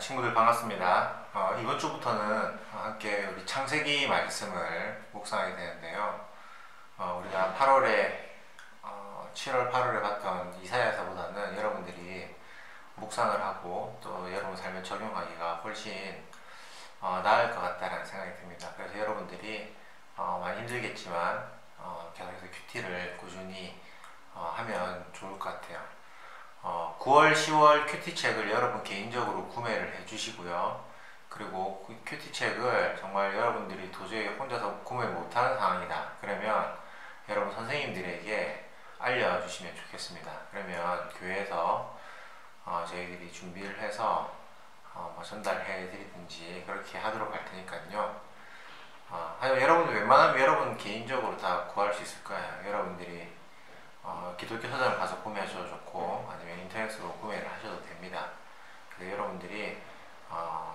친구들 반갑습니다. 이번 주부터는 함께 우리 창세기 말씀을 묵상하게 되는데요. 우리가 7월 8월에 봤던 이사야서보다는 여러분들이 묵상을 하고 또 여러분 삶에 적용하기가 훨씬 나을 것 같다는 생각이 듭니다. 그래서 여러분들이 많이 힘들겠지만 계속해서 큐티를 꾸준히 하면 좋을 것 같아요. 9월, 10월 큐티책을 여러분 개인적으로 구매를 해주시고요. 그리고 그 큐티책을 정말 여러분들이 도저히 혼자서 구매 못하는 상황이다. 그러면 여러분 선생님들에게 알려주시면 좋겠습니다. 그러면 교회에서 저희들이 준비를 해서 전달해 드리든지 그렇게 하도록 할 테니까요. 하여간 여러분들 웬만하면 여러분 개인적으로 다 구할 수 있을 거예요. 여러분들이 기독교 서점을 가서 구매하셔도 좋고 아니면 인터넷으로 구매를 하셔도 됩니다. 그래서 여러분들이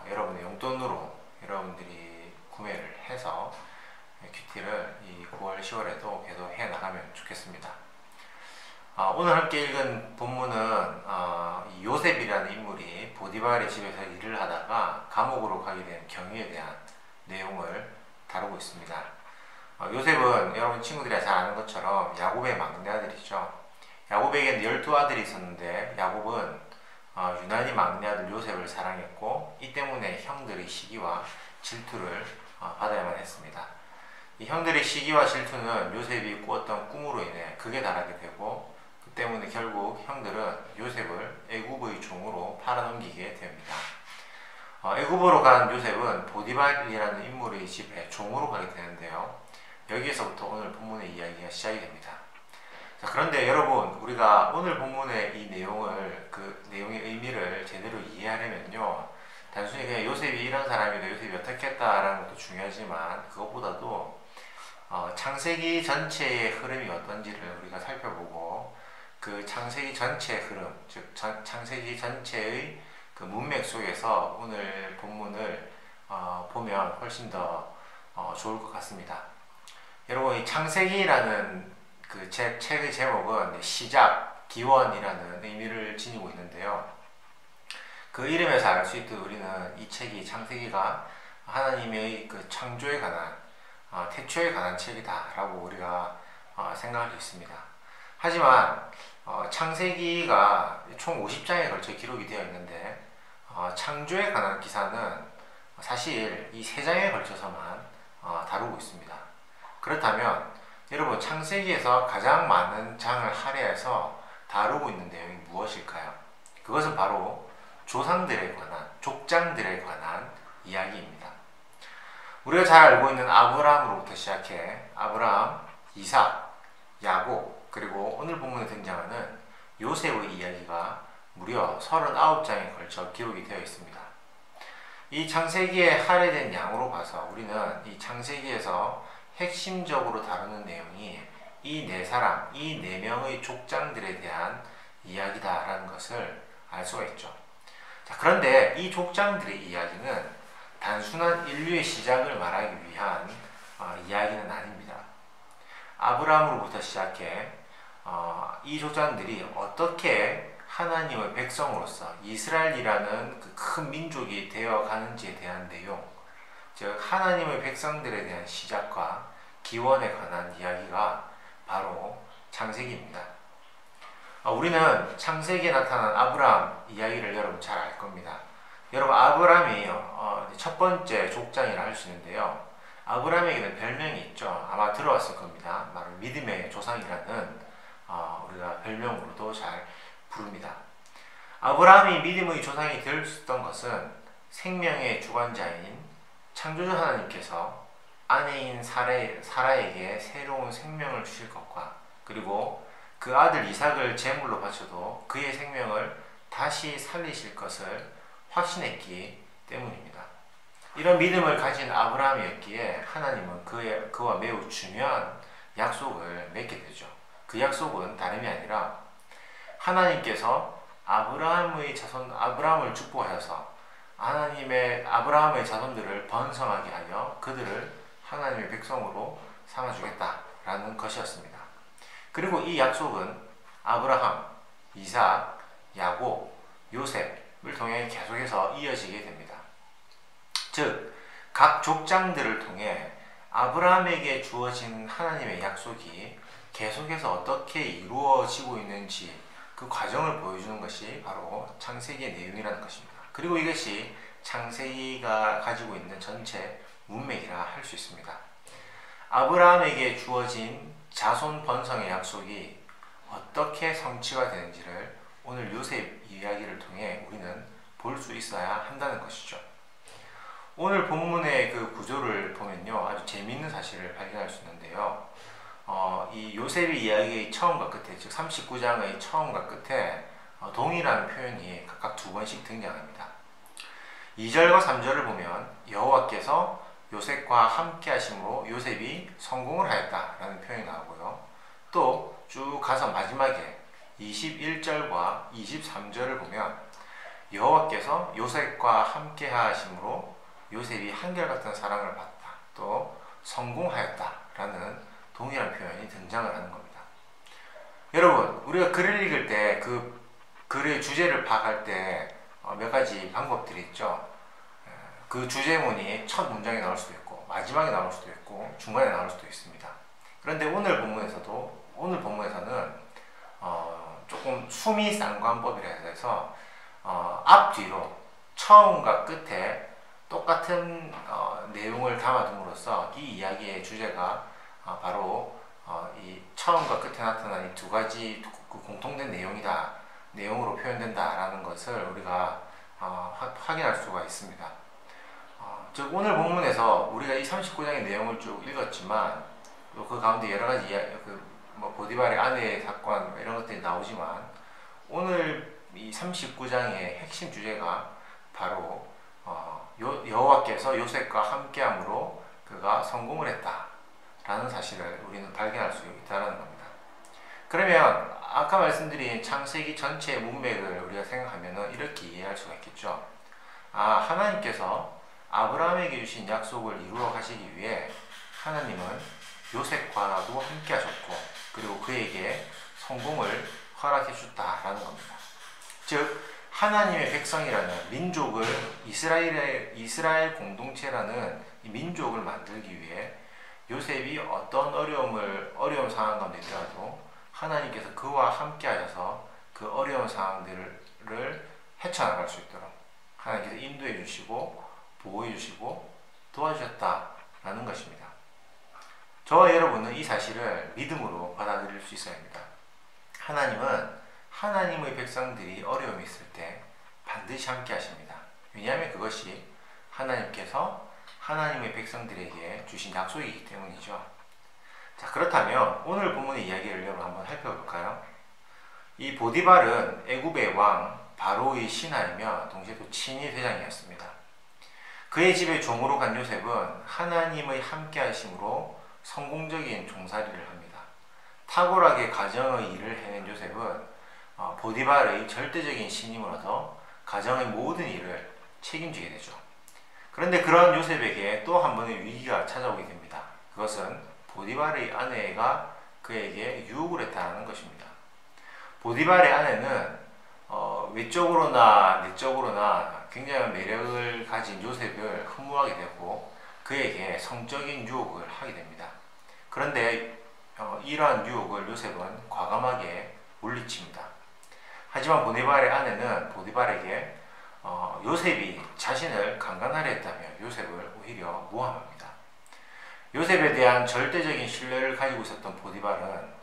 여러분의 용돈으로 여러분들이 구매를 해서 큐티를 이 9월, 10월에도 계속 해 나가면 좋겠습니다. 오늘 함께 읽은 본문은 요셉이라는 인물이 보디발의 집에서 일을 하다가 감옥으로 가게 된 경위에 대한 내용을 다루고 있습니다. 요셉은 여러분 친구들이 잘 아는 것처럼 야곱의 막내 아들이죠. 야곱에게는 12아들이 있었는데 야곱은 유난히 막내 아들 요셉을 사랑했고 이 때문에 형들의 시기와 질투를 받아야만 했습니다. 이 형들의 시기와 질투는 요셉이 꾸었던 꿈으로 인해 극에 달하게 되고 그 때문에 결국 형들은 요셉을 애굽의 종으로 팔아넘기게 됩니다. 애굽으로 간 요셉은 보디발이라는 인물의 집에 종으로 가게 되는데요. 여기에서부터 오늘 본문의 이야기가 시작이 됩니다. 자, 그런데 여러분, 우리가 오늘 본문의 이 내용을, 그 내용의 의미를 제대로 이해하려면요, 단순히 그냥 요셉이 이런 사람이다, 요셉이 어떻게 했다라는 것도 중요하지만 그것보다도 창세기 전체의 흐름이 어떤지를 우리가 살펴보고 그 창세기 전체의 흐름, 즉 창세기 전체의 그 문맥 속에서 오늘 본문을 보면 훨씬 더 좋을 것 같습니다. 여러분, 이 창세기라는 그 책의 제목은 시작, 기원이라는 의미를 지니고 있는데요. 그 이름에서 알 수 있듯 우리는 이 책이 창세기가 하나님의 그 창조에 관한, 태초에 관한 책이다라고 우리가 생각할 수 있습니다. 하지만 창세기가 총 50장에 걸쳐 기록이 되어 있는데 창조에 관한 기사는 사실 이 3장에 걸쳐서만 다루고 있습니다. 그렇다면 여러분 창세기에서 가장 많은 장을 할애해서 다루고 있는 내용이 무엇일까요? 그것은 바로 조상들에 관한, 족장들에 관한 이야기입니다. 우리가 잘 알고 있는 아브라함으로부터 시작해 아브라함, 이삭, 야곱, 그리고 오늘 본문에 등장하는 요셉의 이야기가 무려 39장에 걸쳐 기록이 되어 있습니다. 이 창세기에 할애된 양으로 봐서 우리는 이 창세기에서 핵심적으로 다루는 내용이 이 4사람, 이 4명의 족장들에 대한 이야기다라는 것을 알 수가 있죠. 자, 그런데 이 족장들의 이야기는 단순한 인류의 시작을 말하기 위한 이야기는 아닙니다. 아브라함으로부터 시작해 이 족장들이 어떻게 하나님의 백성으로서 이스라엘이라는 그 큰 민족이 되어 가는지에 대한 내용, 즉 하나님의 백성들에 대한 시작과 기원에 관한 이야기가 바로 창세기입니다. 우리는 창세기에 나타난 아브라함 이야기를 여러분 잘 알 겁니다. 여러분 아브라함이 첫 번째 족장이라 할 수 있는데요. 아브라함에게는 별명이 있죠. 아마 들어왔을 겁니다. 바로 믿음의 조상이라는 우리가 별명으로도 잘 부릅니다. 아브라함이 믿음의 조상이 되었던 것은 생명의 주관자인 창조주 하나님께서 아내인 사라에게 새로운 생명을 주실 것과 그리고 그 아들 이삭을 제물로 바쳐도 그의 생명을 다시 살리실 것을 확신했기 때문입니다. 이런 믿음을 가진 아브라함이었기에 하나님은 그와 매우 중요한 약속을 맺게 되죠. 그 약속은 다름이 아니라 하나님께서 아브라함을 축복하셔서 아브라함의 자손들을 번성하게 하여 그들을 하나님의 백성으로 삼아주겠다라는 것이었습니다. 그리고 이 약속은 아브라함, 이삭, 야곱, 요셉 통해 계속해서 이어지게 됩니다. 즉, 각 족장들을 통해 아브라함에게 주어진 하나님의 약속이 계속해서 어떻게 이루어지고 있는지 그 과정을 보여주는 것이 바로 창세기의 내용이라는 것입니다. 그리고 이것이 창세기가 가지고 있는 전체 문맥이라 할 수 있습니다. 아브라함에게 주어진 자손 번성의 약속이 어떻게 성취가 되는지를 오늘 요셉 이야기를 통해 우리는 볼 수 있어야 한다는 것이죠. 오늘 본문의 그 구조를 보면요, 아주 재미있는 사실을 발견할 수 있는데요. 이 요셉의 이야기의 처음과 끝에, 즉 39장의 처음과 끝에 동이라는 표현이 각각 2번씩 등장합니다. 2절과 3절을 보면 여호와께서 요셉과 함께 하심으로 요셉이 성공을 하였다라는 표현이 나오고요. 또 쭉 가서 마지막에 21절과 23절을 보면 여호와께서 요셉과 함께 하심으로 요셉이 한결같은 사랑을 받다, 또 성공하였다라는 동일한 표현이 등장을 하는 겁니다. 여러분, 우리가 글을 읽을 때 그 글의 주제를 파악할 때 몇 가지 방법들이 있죠. 그 주제문이 첫 문장에 나올 수도 있고 마지막에 나올 수도 있고 중간에 나올 수도 있습니다. 그런데 오늘 본문에서는 조금 수미상관법이라 해서 앞뒤로 처음과 끝에 똑같은 내용을 담아둠으로써 이 이야기의 주제가 바로 이 처음과 끝에 나타난 이 2가지 공통된 내용으로 표현된다라는 것을 우리가 확인할 수가 있습니다. 즉 오늘 본문에서 우리가 이 39장의 내용을 쭉 읽었지만 또 그 가운데 여러 가지 보디발의 아내의 사건 이런 것들이 나오지만 오늘 이 39장의 핵심 주제가 바로 여호와께서 요셉과 함께함으로 그가 성공을 했다라는 사실을 우리는 발견할 수 있다는 겁니다. 그러면 아까 말씀드린 창세기 전체의 문맥을 우리가 생각하면 이렇게 이해할 수가 있겠죠. 하나님께서 아브라함에게 주신 약속을 이루어 가시기 위해 하나님은 요셉과도 함께 하셨고 그리고 그에게 성공을 허락해 주셨다라는 겁니다. 즉 하나님의 백성이라는 민족을 이스라엘 공동체라는 이 민족을 만들기 위해 요셉이 어떤 어려운 상황 가운데 있더라도 하나님께서 그와 함께 하셔서 그 어려운 상황들을 헤쳐나갈 수 있도록 하나님께서 인도해 주시고 보호해 주시고 도와주셨다라는 것입니다. 저와 여러분은 이 사실을 믿음으로 받아들일 수 있어야 합니다. 하나님은 하나님의 백성들이 어려움이 있을 때 반드시 함께 하십니다. 왜냐하면 그것이 하나님께서 하나님의 백성들에게 주신 약속이기 때문이죠. 자, 그렇다면 오늘 본문의 이야기를 여러분 한번 살펴볼까요? 이 보디발은 애굽의 왕 바로의 신하이며 동시에 또 친위 대장이었습니다. 그의 집에 종으로 간 요셉은 하나님의 함께 하심으로 성공적인 종살이를 합니다. 탁월하게 가정의 일을 해낸 요셉은 보디발의 절대적인 신임을 얻어 가정의 모든 일을 책임지게 되죠. 그런데 그런 요셉에게 또 한 번의 위기가 찾아오게 됩니다. 그것은 보디발의 아내가 그에게 유혹을 했다는 것입니다. 보디발의 아내는 외적으로나 내적으로나 굉장한 매력을 가진 요셉을 흠모하게 되고 그에게 성적인 유혹을 하게 됩니다. 그런데 이러한 유혹을 요셉은 과감하게 물리칩니다. 하지만 보디발의 아내는 보디발에게 요셉이 자신을 강간하려 했다며 요셉을 오히려 모함합니다. 요셉에 대한 절대적인 신뢰를 가지고 있었던 보디발은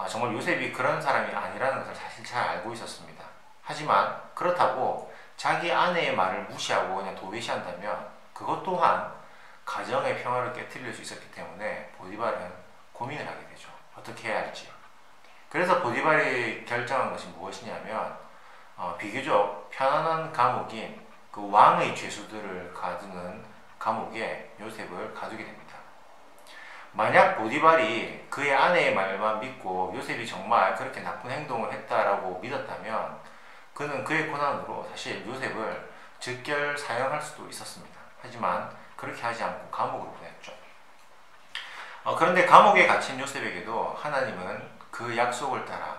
정말 요셉이 그런 사람이 아니라는 것을 사실 잘 알고 있었습니다. 하지만 그렇다고 자기 아내의 말을 무시하고 그냥 도외시한다면 그것 또한 가정의 평화를 깨트릴 수 있었기 때문에 보디발은 고민을 하게 되죠. 어떻게 해야 할지. 그래서 보디발이 결정한 것이 무엇이냐면 비교적 편안한 감옥인 그 왕의 죄수들을 가두는 감옥에 요셉을 가두게 됩니다. 만약 보디발이 그의 아내의 말만 믿고 요셉이 정말 그렇게 나쁜 행동을 했다라고 믿었다면 그는 그의 고난으로 사실 요셉을 즉결 사형할 수도 있었습니다. 하지만 그렇게 하지 않고 감옥으로 보냈죠. 그런데 감옥에 갇힌 요셉에게도 하나님은 그 약속을 따라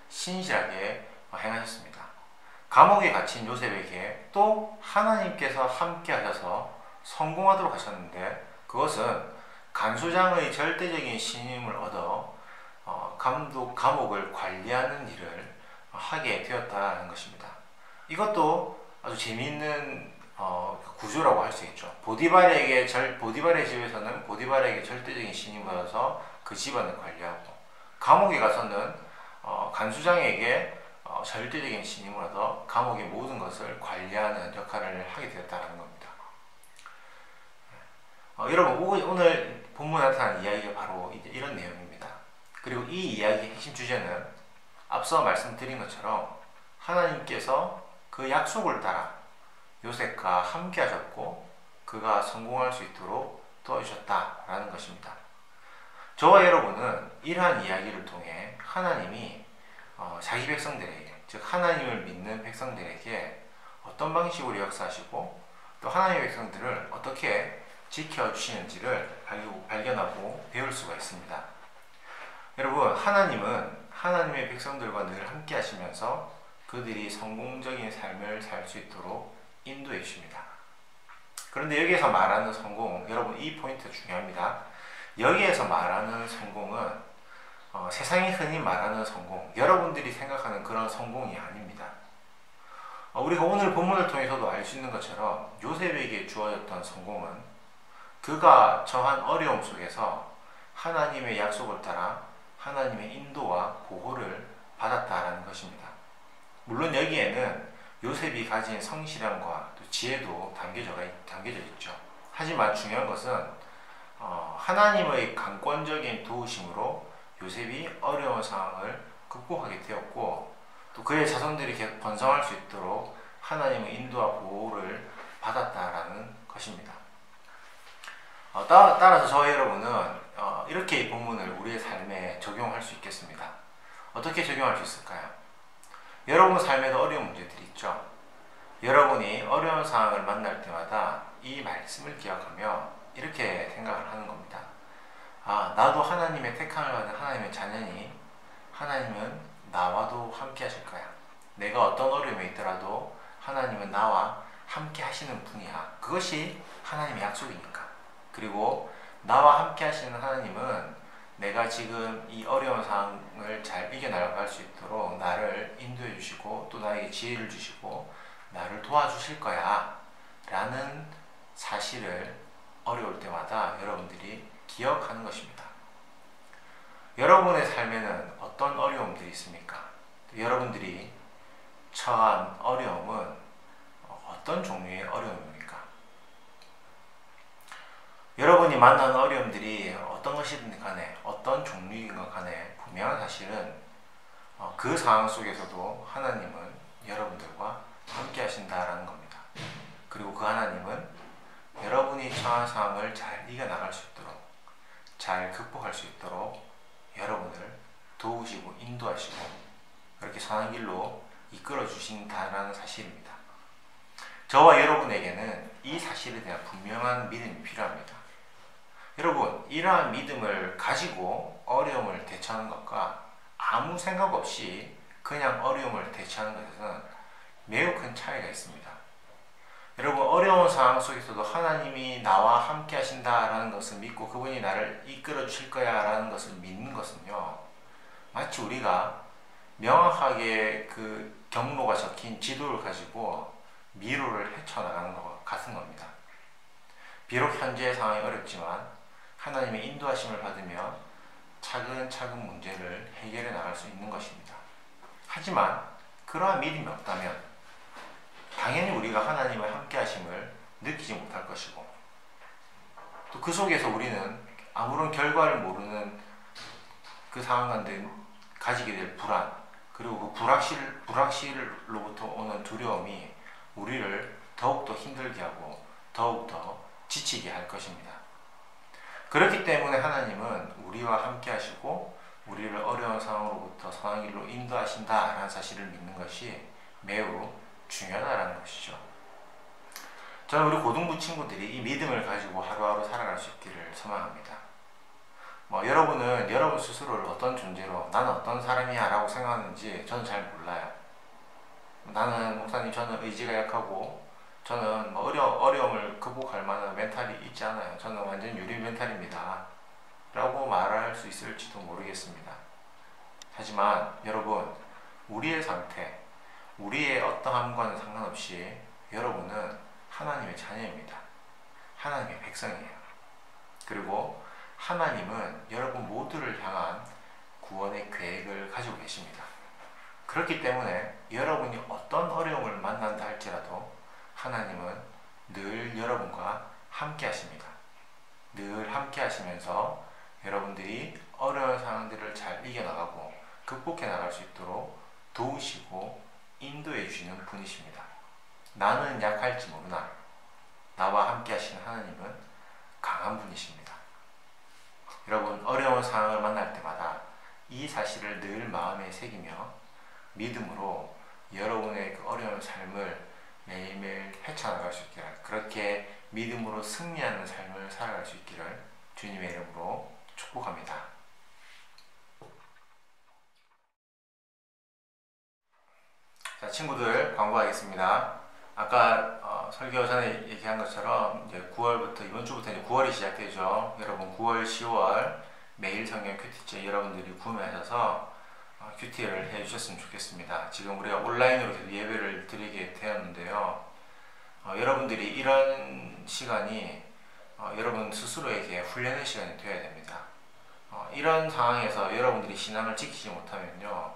신실하게 행하셨습니다. 감옥에 갇힌 요셉에게 또 하나님께서 함께 하셔서 성공하도록 하셨는데, 그것은 간수장의 절대적인 신임을 얻어 감옥을 관리하는 일을 하게 되었다는 것입니다. 이것도 아주 재미있는 구조라고 할 수 있죠. 보디발의 집에서는 보디발에게 절대적인 신임을 얻어서 그 집안을 관리하고, 감옥에 가서는 간수장에게 절대적인 신임을 얻어 감옥의 모든 것을 관리하는 역할을 하게 되었다는 겁니다. 여러분, 오늘 본문에 나타난 이야기가 바로 이런 내용입니다. 그리고 이 이야기의 핵심 주제는 앞서 말씀드린 것처럼 하나님께서 그 약속을 따라 요셉과 함께 하셨고 그가 성공할 수 있도록 도와주셨다라는 것입니다. 저와 여러분은 이러한 이야기를 통해 하나님이 자기 백성들에게, 즉 하나님을 믿는 백성들에게 어떤 방식으로 역사하시고 또 하나님의 백성들을 어떻게 지켜주시는지를 발견하고 배울 수가 있습니다. 여러분, 하나님은 하나님의 백성들과 늘 함께 하시면서 그들이 성공적인 삶을 살 수 있도록 인도해 주십니다. 그런데 여기에서 말하는 성공, 여러분 이 포인트 중요합니다. 여기에서 말하는 성공은 세상이 흔히 말하는 성공, 여러분들이 생각하는 그런 성공이 아닙니다. 우리가 오늘 본문을 통해서도 알 수 있는 것처럼 요셉에게 주어졌던 성공은 그가 처한 어려움 속에서 하나님의 약속을 따라 하나님의 인도와 보호를 받았다라는 것입니다. 물론 여기에는 요셉이 가진 성실함과 또 지혜도 담겨져 있죠. 하지만 중요한 것은 하나님의 강권적인 도우심으로 요셉이 어려운 상황을 극복하게 되었고 또 그의 자손들이 계속 번성할 수 있도록 하나님의 인도와 보호를 받았다라는 것입니다. 따라서 저와 여러분은 이렇게 이 본문을 우리의 삶에 적용할 수 있겠습니다. 어떻게 적용할 수 있을까요? 여러분 삶에도 어려운 문제들이 있죠. 여러분이 어려운 상황을 만날 때마다 이 말씀을 기억하며 이렇게 생각을 하는 겁니다. 나도 하나님의 택함을 받은 하나님의 자녀니 하나님은 나와도 함께 하실 거야. 내가 어떤 어려움에 있더라도 하나님은 나와 함께 하시는 분이야. 그것이 하나님의 약속이니까. 그리고 나와 함께 하시는 하나님은 내가 지금 이 어려운 상황을 잘 이겨나갈 수 있도록 나를 인도해 주시고 또 나에게 지혜를 주시고 나를 도와주실 거야 라는 사실을 어려울 때마다 여러분들이 기억하는 것입니다. 여러분의 삶에는 어떤 어려움들이 있습니까? 여러분들이 처한 어려움은 어떤 종류의 어려움입니까? 여러분이 만나는 어려움들이 어떤 것이든 간에 어떤 종류이든 간에 분명한 사실은 그 상황 속에서도 하나님은 여러분들과 함께 하신다라는 겁니다. 그리고 그 하나님은 여러분이 처한 상황을 잘 이겨나갈 수 있도록 잘 극복할 수 있도록 여러분을 도우시고 인도하시고 그렇게 선한 길로 이끌어 주신다라는 사실입니다. 저와 여러분에게는 이 사실에 대한 분명한 믿음이 필요합니다. 여러분, 이러한 믿음을 가지고 어려움을 대처하는 것과 아무 생각 없이 그냥 어려움을 대처하는 것에는 매우 큰 차이가 있습니다. 여러분, 어려운 상황 속에서도 하나님이 나와 함께 하신다라는 것을 믿고 그분이 나를 이끌어 주실 거야 라는 것을 믿는 것은요, 마치 우리가 명확하게 그 경로가 적힌 지도를 가지고 미로를 헤쳐나가는 것 같은 겁니다. 비록 현재의 상황이 어렵지만 하나님의 인도하심을 받으며 차근차근 문제를 해결해 나갈 수 있는 것입니다. 하지만 그러한 믿음이 없다면 당연히 우리가 하나님의 함께 하심을 느끼지 못할 것이고 또 그 속에서 우리는 아무런 결과를 모르는 그 상황 가운데 가지게 될 불안 그리고 그 불확실로부터 오는 두려움이 우리를 더욱더 힘들게 하고 더욱더 지치게 할 것입니다. 그렇기 때문에 하나님은 우리와 함께 하시고 우리를 어려운 상황으로부터 선한 길로 인도하신다라는 사실을 믿는 것이 매우 중요하다는 것이죠. 저는 우리 고등부 친구들이 이 믿음을 가지고 하루하루 살아갈 수 있기를 소망합니다. 여러분은 여러분 스스로를 어떤 존재로 나는 어떤 사람이야 라고 생각하는지 저는 잘 몰라요. 나는 목사님 저는 의지가 약하고 저는 뭐 어려움을 극복할 만한 멘탈이 있지 않아요. 저는 완전 유리 멘탈입니다. 라고 말할 수 있을지도 모르겠습니다. 하지만 여러분, 우리의 상태, 우리의 어떠함과는 상관없이 여러분은 하나님의 자녀입니다. 하나님의 백성이에요. 그리고 하나님은 여러분 모두를 향한 구원의 계획을 가지고 계십니다. 그렇기 때문에 여러분이 어떤 어려움을 만난다 할지라도 하나님은 늘 여러분과 함께 하십니다. 늘 함께 하시면서 여러분들이 어려운 상황들을 잘 이겨나가고 극복해 나갈 수 있도록 도우시고 인도해 주시는 분이십니다. 나는 약할지 모르나 나와 함께 하시는 하나님은 강한 분이십니다. 여러분, 어려운 상황을 만날 때마다 이 사실을 늘 마음에 새기며 믿음으로 여러분의 그 어려운 삶을 매일매일 헤쳐나갈 수 있기를, 그렇게 믿음으로 승리하는 삶을 살아갈 수 있기를 주님의 이름으로 축복합니다. 자, 친구들, 광고하겠습니다. 아까 설교 전에 얘기한 것처럼 이제 9월부터, 이번 주부터 이제 9월이 시작되죠. 여러분 9월, 10월 매일 성경 큐티째 여러분들이 구매하셔서 큐티를 해주셨으면 좋겠습니다. 지금 우리가 온라인으로 예배를 드리게 되었는데요. 여러분들이 이런 시간이 여러분 스스로에게 훈련의 시간이 되어야 됩니다. 이런 상황에서 여러분들이 신앙을 지키지 못하면요,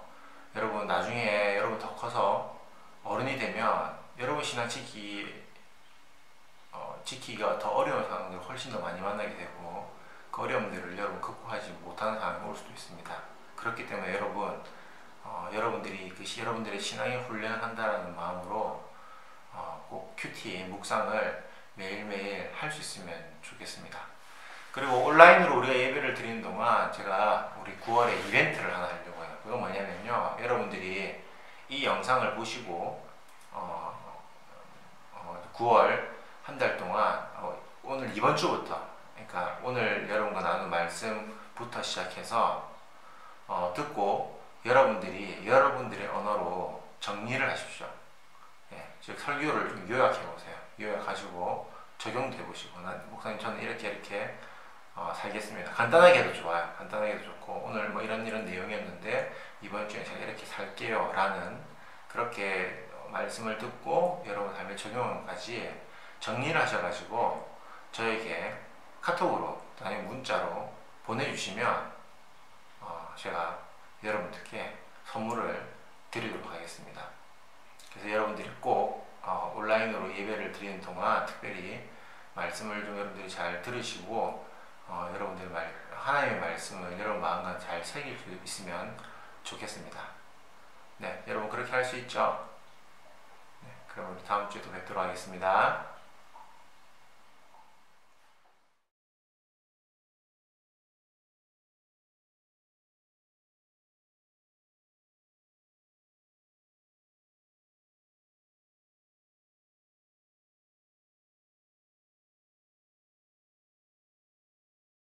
여러분 나중에 여러분 더 커서 어른이 되면 여러분 신앙 지키기가 더 어려운 상황들을 훨씬 더 많이 만나게 되고 그 어려움들을 여러분 극복하지 못하는 상황이 올 수도 있습니다. 그렇기 때문에 여러분, 여러분들이 여러분들의 신앙의 훈련을 한다는 마음으로 꼭 큐티 묵상을 매일매일 할 수 있으면 좋겠습니다. 그리고 온라인으로 우리가 예배를 드리는 동안 제가 우리 9월에 이벤트를 하나 하려고 해요. 그건 뭐냐면요, 여러분들이 이 영상을 보시고 9월 한 달 동안 오늘 이번 주부터, 그러니까 오늘 여러분과 나눈 말씀부터 시작해서 듣고 여러분들이 여러분들의 언어로 정리를 하십시오. 예, 즉 설교를 좀 요약해 보세요. 요약하시고 적용도 해보시고, 목사님 저는 이렇게 살겠습니다. 간단하게 해도 좋아요. 간단하게 해도 좋고, 오늘 뭐 이런 내용이었는데 이번 주에 제가 이렇게 살게요 라는, 그렇게 말씀을 듣고 여러분 삶에 적용까지 정리를 하셔가지고 저에게 카톡으로 아니면 문자로 보내주시면 제가 여러분들께 선물을 드리도록 하겠습니다. 그래서 여러분들이 꼭 온라인으로 예배를 드리는 동안 특별히 말씀을 좀 여러분들이 잘 들으시고 여러분들 하나님의 말씀을 여러분 마음과 잘 새길 수 있으면 좋겠습니다. 네, 여러분 그렇게 할 수 있죠? 네, 그럼 우리 다음 주에 또 뵙도록 하겠습니다.